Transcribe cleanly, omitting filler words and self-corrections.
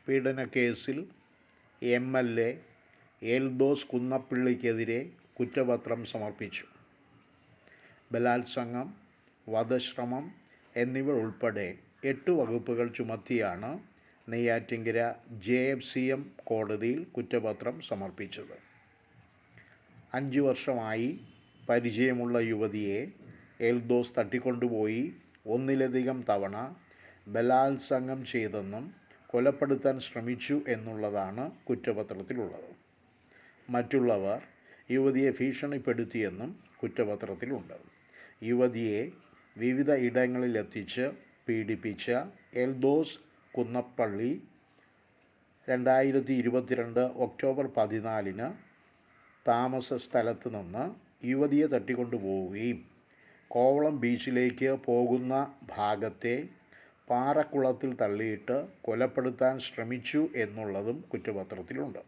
പീഡനക്കേസിൽ MLA Eldhose കുന്നപ്പിള്ളിക്കെതിരെ കുറ്റപത്രം സമർപ്പിച്ചു. ബലാത്സംഗം, വധശ്രമം എന്നിവ ഉൾപ്പെടെ 8 വകുപ്പുകൾ ചുമത്തിയാണ് നെയ്യാറ്റിൻകര JFCM കോടതിയിൽ കുറ്റപത്രം സമർപ്പിച്ചത്. 5 വർഷമായി പരിചയമുള്ള യുവതിയെ എൽദോസ് തട്ടിക്കൊണ്ടുപോയി ഒന്നിലധികം തവണ ബലാത്സംഗം ചെയ്തെന്നും കൊലപ്പെടുത്താൻ ശ്രമിച്ചു എന്നുള്ളതാണ് കുറ്റപത്രത്തിലുള്ളത്. മറ്റുള്ളവർ യുവതിയെ ഭീഷണിപ്പെടുത്തിയെന്നും കുറ്റപത്രത്തിലുണ്ട്. യുവതിയെ വിവിധ ഇടങ്ങളിലെത്തിച്ച് പീഡിപ്പിച്ച എൽദോസ് കുന്നപ്പള്ളി 2022 ഒക്ടോബർ 14 താമസ സ്ഥലത്ത് നിന്ന് യുവതിയെ തട്ടിക്കൊണ്ടുപോവുകയും കോവളം ബീച്ചിലേക്ക് പോകുന്ന ഭാഗത്തെ പാറക്കുളത്തിൽ തള്ളിയിട്ട് കൊലപ്പെടുത്താൻ ശ്രമിച്ചു എന്നുള്ളതും കുറ്റപത്രത്തിലുണ്ട്.